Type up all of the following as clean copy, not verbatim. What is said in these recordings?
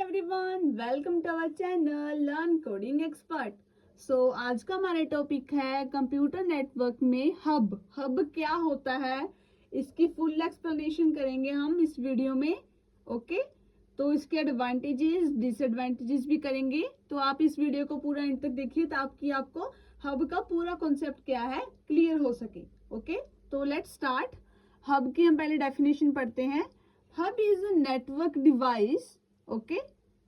Everyone, welcome to our channel learn coding expert. आज का हमारा टॉपिक है कंप्यूटर नेटवर्क में हब। हब क्या होता है, इसकी फुल एक्सप्लेनेशन करेंगे हम इस वीडियो में। ओके, तो इसके एडवांटेजेस डिसएडवांटेजेस भी करेंगे। तो आप इस वीडियो को पूरा एंड तक देखिए ताकि आपको हब का पूरा कॉन्सेप्ट क्या है क्लियर हो सके। ओके, तो लेट्स स्टार्ट। हब की हम पहले डेफिनेशन पढ़ते हैं। Hub is a network device, okay,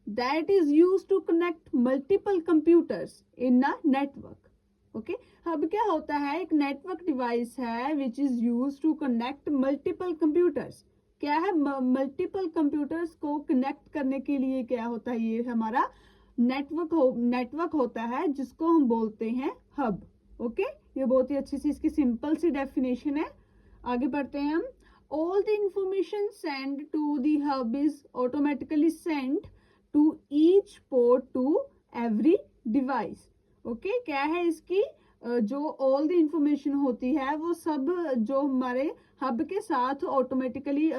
that is used to connect multiple computers in a network. Okay, hub क्या होता है? एक नेटवर्क डिवाइस है which is used to connect multiple computers. क्या है? मल्टीपल कंप्यूटर्स को कनेक्ट करने के लिए क्या होता है? ये हमारा नेटवर्क होता है जिसको हम बोलते हैं हब। ओके, ये बहुत ही अच्छी सी इसकी सिंपल सी डेफिनेशन है। आगे बढ़ते हैं हम। All the information sent to the hub is automatically sent to each port to every device. Okay, क्या है इसकी जो all the information होती है वो सब जो हमारे हब के साथ ऑटोमेटिकली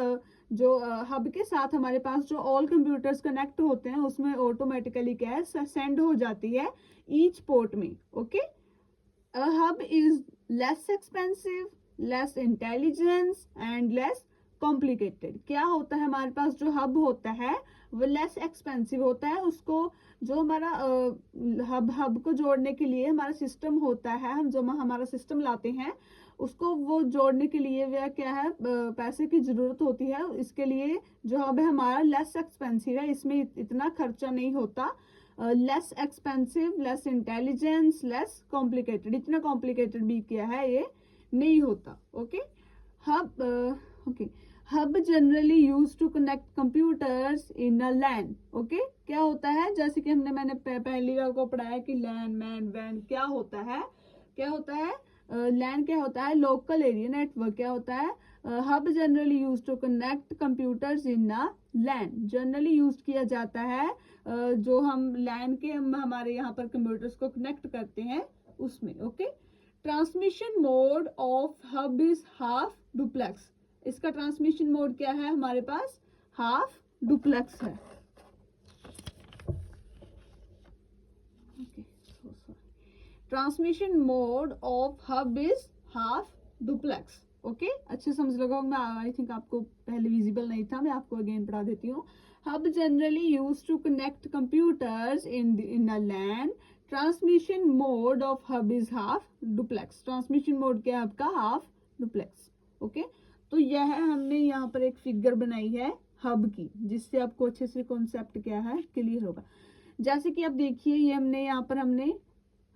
जो हब के साथ हमारे पास जो ऑल कंप्यूटर्स कनेक्ट होते हैं उसमें ऑटोमेटिकली क्या है सेंड हो जाती है ईच पोर्ट में। Okay, A hub is less expensive, less intelligence and less complicated. क्या होता है हमारे पास जो हब होता है वो लेस एक्सपेंसिव होता है। उसको जो हमारा हब को जोड़ने के लिए हमारा सिस्टम होता है, हम जो हमारा सिस्टम लाते हैं उसको वो जोड़ने के लिए वह क्या है पैसे की जरूरत होती है। इसके लिए जो हब है हमारा लेस एक्सपेंसिव है, इसमें इतना खर्चा नहीं होता। Less expensive, less intelligence, less complicated, इतना कॉम्प्लिकेटेड भी क्या है ये नहीं होता। Okay, hub generally use to connect computers in a LAN. Okay, क्या होता है? जैसे कि मैंने पहली बार को पढ़ाया कि लैन मैन वैन क्या होता है। लैन क्या होता है? Local area network. क्या होता है? Hub generally use to connect computers in a LAN. Generally use किया जाता है जो हम लैन के हमारे यहाँ पर कंप्यूटर्स को कनेक्ट करते हैं उसमें। Okay, transmission mode of hub is half duplex. इसका ट्रांसमिशन मोड क्या है हमारे पास? हाफ डुप्लेक्स है। Transmission mode of hub is half duplex. Okay, अच्छे समझ लगा। मैं आई थिंक आपको पहले विजिबल नहीं था, मैं आपको अगेन पढ़ा देती हूँ। Hub generally use to connect computers in a LAN. Transmission mode of hub is half duplex. Transmission mode क्या है आपका? Half duplex. ओके, तो यह हमने यहाँ पर एक फिगर बनाई है हब की, जिससे आपको अच्छे से कॉन्सेप्ट क्या है क्लियर होगा। जैसे कि आप देखिए, ये हमने यहाँ पर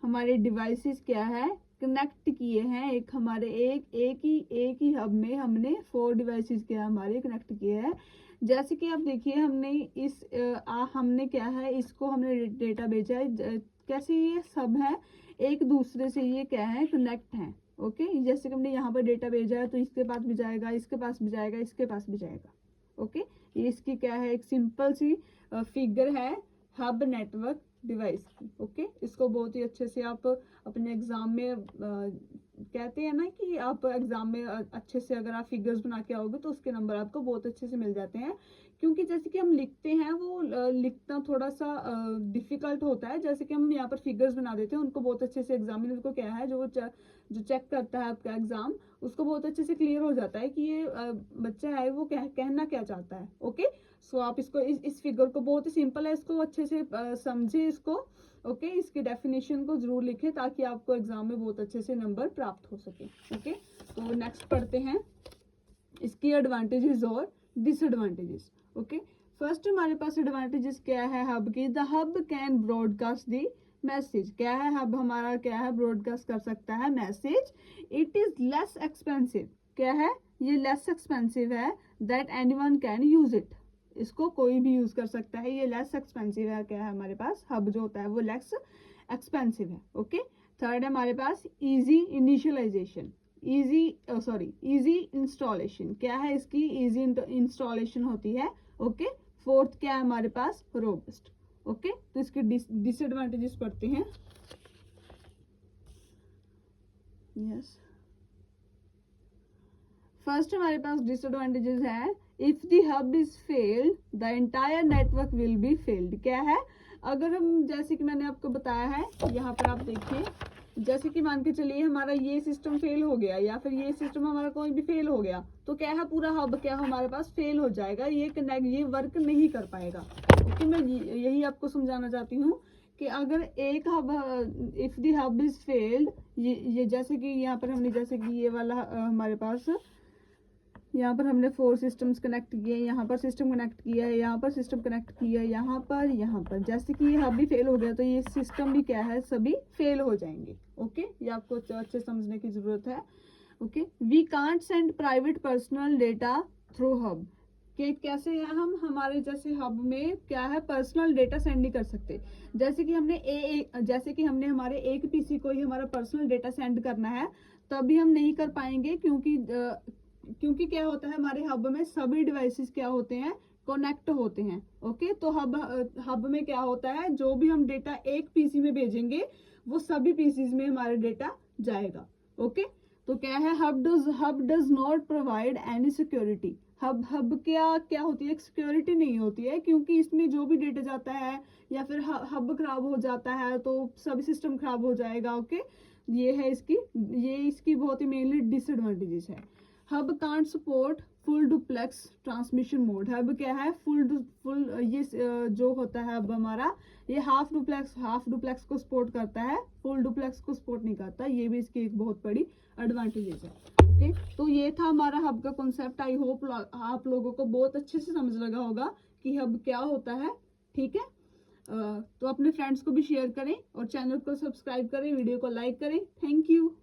हमारे डिवाइसेस क्या है कनेक्ट किए हैं। एक ही हब में हमने 4 डिवाइसेस क्या हमारे कनेक्ट किए हैं। जैसे कि आप देखिए, हमने क्या है इसको हमने डेटा भेजा है। कैसे ये सब है एक दूसरे से ये क्या है कनेक्ट है। ओके, जैसे कि हमने यहाँ पर डेटा भेजा है तो इसके पास भी जाएगा, इसके पास भी जाएगा, इसके पास भी जाएगा। ओके, ये इसकी क्या है एक सिंपल सी फिगर है हब नेटवर्क डिवाइस की। ओके, इसको बहुत ही अच्छे से आप अपने एग्जाम में कहते हैं ना कि आप एग्जाम में अच्छे से अगर आप फिगर्स बना के आओगे तो उसके नंबर आपको बहुत अच्छे से मिल जाते हैं। क्योंकि जैसे कि हम लिखते हैं वो लिखना थोड़ा सा डिफिकल्ट होता है। जैसे कि हम यहाँ पर फिगर्स बना देते हैं, उनको बहुत अच्छे से एग्जामिनर को क्या है जो चेक करता है आपका एग्जाम, उसको बहुत अच्छे से क्लियर हो जाता है कि ये बच्चा है वो कहना क्या चाहता है। ओके, सो आप इसको इस फिगर को बहुत ही सिंपल है, इसको अच्छे से समझे इसको। ओके, इसकी डेफिनेशन को जरूर लिखें ताकि आपको एग्जाम में बहुत अच्छे से नंबर प्राप्त हो सके। ओके, तो नेक्स्ट पढ़ते हैं इसकी एडवांटेजेस और डिसएडवांटेजेस। ओके, फर्स्ट हमारे पास एडवांटेजेस क्या है हब की। The hub can broadcast the message. क्या है हब हमारा क्या है ब्रॉडकास्ट कर सकता है message. It is less expensive. क्या है ये लेस एक्सपेंसिव है। That anyone can use it. इसको कोई भी यूज कर सकता है, ये लेस एक्सपेंसिव है। क्या है हमारे पास हब जो होता है वो लेस एक्सपेंसिव है। ओके, थर्ड है हमारे पास इजी इनिशियलाइजेशन, इजी इंस्टॉलेशन। क्या है इसकी इजी इंस्टॉलेशन होती है। ओके, फोर्थ क्या है हमारे पास रोबस्ट। ओके, तो इसके डिसएडवांटेजेस पढ़ते हैं। यस, फर्स्ट हमारे पास डिसएडवांटेजेस है if the hub is failed the entire network will be failed. क्या है, अगर हम, जैसे कि मैंने आपको बताया है, यहाँ पर आप देखिए, जैसे कि मान के चलिए हमारा ये सिस्टम फेल हो गया या फिर ये सिस्टम हमारा कोई भी फेल हो गया, तो क्या है, पूरा हब क्या हमारे पास फेल हो जाएगा, ये वर्क नहीं कर पाएगा। ओके, मैं यही आपको समझाना चाहती हूँ कि अगर एक hub, if the hub is failed, ये जैसे कि यहाँ पर हमने, जैसे कि ये वाला हमारे पास, यहाँ पर हमने 4 सिस्टम्स कनेक्ट किए, यहाँ पर सिस्टम कनेक्ट किया है, यहाँ पर सिस्टम कनेक्ट किया है, यहाँ पर जैसे कि ये हब भी फेल हो गया तो ये सिस्टम भी क्या है, सभी फेल हो जाएंगे। ओके, ये आपको अच्छे समझने की जरूरत है। Okay, we can't send private personal data through hub, कि कैसे हम हमारे जैसे हब में क्या है, पर्सनल डेटा सेंड नहीं कर सकते। जैसे कि हमने हमारे एक पीसी को ही हमारा पर्सनल डेटा सेंड करना है, तभी हम नहीं कर पाएंगे, क्योंकि क्या होता है, हमारे हब में सभी डिवाइसेस क्या होते हैं, कनेक्ट होते हैं। ओके, तो हब में क्या होता है, जो भी हम डेटा एक पीसी में भेजेंगे वो सभी पीसीज में हमारा डेटा जाएगा। ओके, तो क्या है, hub does not provide any security. Hub क्या होती है, सिक्योरिटी नहीं होती है, क्योंकि इसमें जो भी डेटा जाता है या फिर हब खराब हो जाता है तो सभी सिस्टम खराब हो जाएगा। ओके, ये इसकी बहुत ही मेनली डिसएडवांटेजेस है। Hub can't support full duplex transmission mode. Hub क्या है, फुल ये जो होता है हब हमारा, ये हाफ डुप्लेक्स को सपोर्ट करता है, फुल डुप्लेक्स को सपोर्ट नहीं करता। ये भी इसकी एक बहुत बड़ी एडवांटेजेस है। ओके, तो ये था हमारा हब का कॉन्सेप्ट। आई होप आप लोगों को बहुत अच्छे से समझ लगा होगा कि हब क्या होता है। ठीक है, तो अपने फ्रेंड्स को भी शेयर करें और चैनल को सब्सक्राइब करें, वीडियो को लाइक करें। Thank you.